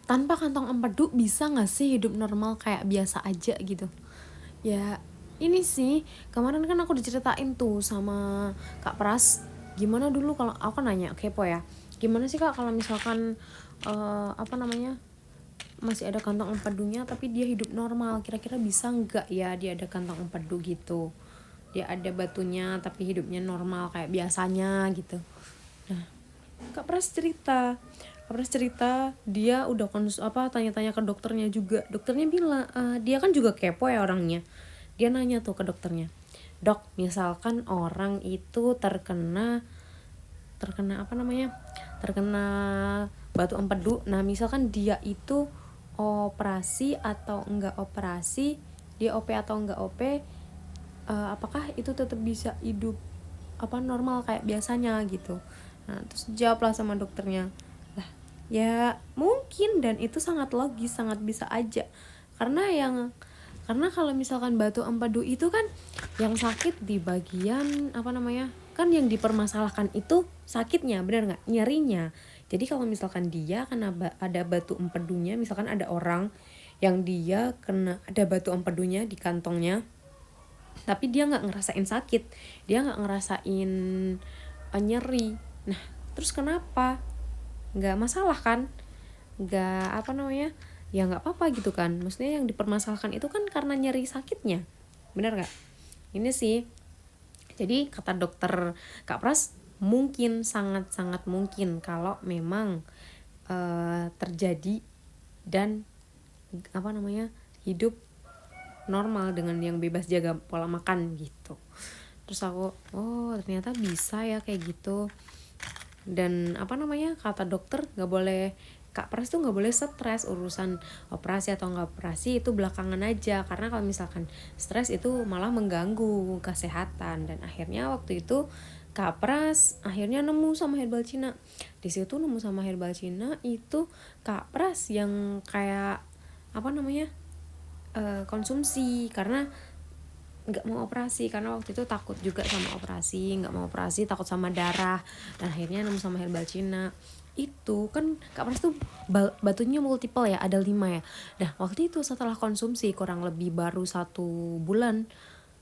tanpa kantong empedu bisa gak sih hidup normal kayak biasa aja gitu? Ya ini sih, kemarin kan aku diceritain tuh sama Kak Pras, gimana dulu kalau aku nanya kepo ya, gimana sih Kak kalau misalkan masih ada kantong empedunya tapi dia hidup normal, kira-kira bisa nggak ya dia ada kantong empedu gitu, dia ada batunya tapi hidupnya normal kayak biasanya gitu. Nah Kak Pras cerita dia udah tanya-tanya ke dokternya juga. Dokternya bilang dia kan juga kepo ya orangnya. Dia nanya tuh ke dokternya, dok misalkan orang itu terkena terkena batu empedu, nah misalkan dia itu operasi atau enggak operasi, dia OP atau enggak OP, apakah itu tetap bisa hidup normal kayak biasanya gitu. Nah terus jawablah sama dokternya, lah ya mungkin, dan itu sangat logis, sangat bisa aja, karena kalau misalkan batu empedu itu kan yang sakit di bagian kan yang dipermasalahkan itu sakitnya, benar nggak, nyerinya. Jadi kalau misalkan dia kena ada batu empedunya, misalkan ada orang yang dia kena ada batu empedunya di kantongnya tapi dia nggak ngerasain sakit, dia nggak ngerasain nyeri, nah terus kenapa nggak masalah kan, nggak ya nggak apa-apa gitu kan. Maksudnya yang dipermasalahkan itu kan karena nyeri sakitnya, benar nggak? Ini sih, jadi kata dokter Kak Pras, mungkin sangat-sangat mungkin kalau memang terjadi dan hidup normal dengan yang bebas jaga pola makan gitu. Terus aku ternyata bisa ya kayak gitu. Dan kata dokter nggak boleh, Kak Pras tuh nggak boleh stres urusan operasi atau nggak operasi, itu belakangan aja, karena kalau misalkan stres itu malah mengganggu kesehatan. Dan akhirnya waktu itu Kak Pras akhirnya nemu sama herbal Cina. Di situ nemu sama herbal Cina itu Kak Pras yang kayak konsumsi, karena nggak mau operasi, karena waktu itu takut juga sama operasi, nggak mau operasi, takut sama darah. Dan akhirnya nemu sama herbal Cina. Itu kan Kak Pras tuh batunya multiple ya, ada 5 ya. Nah waktu itu setelah konsumsi kurang lebih baru 1 bulan,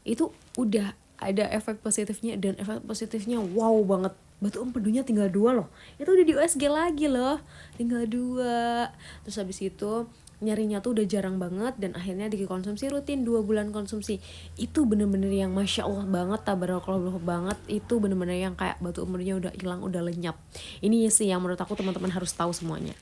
itu udah ada efek positifnya, dan efek positifnya wow banget. Batu empedunya tinggal 2 loh, itu udah di USG lagi loh, tinggal 2. Terus habis itu nyerinya tuh udah jarang banget, dan akhirnya dikonsumsi rutin 2 bulan konsumsi. Itu bener-bener yang masya Allah banget, tabarakallah banget. Itu bener-bener yang kayak batu empedunya udah hilang, udah lenyap. Ini sih yang menurut aku teman-teman harus tahu semuanya.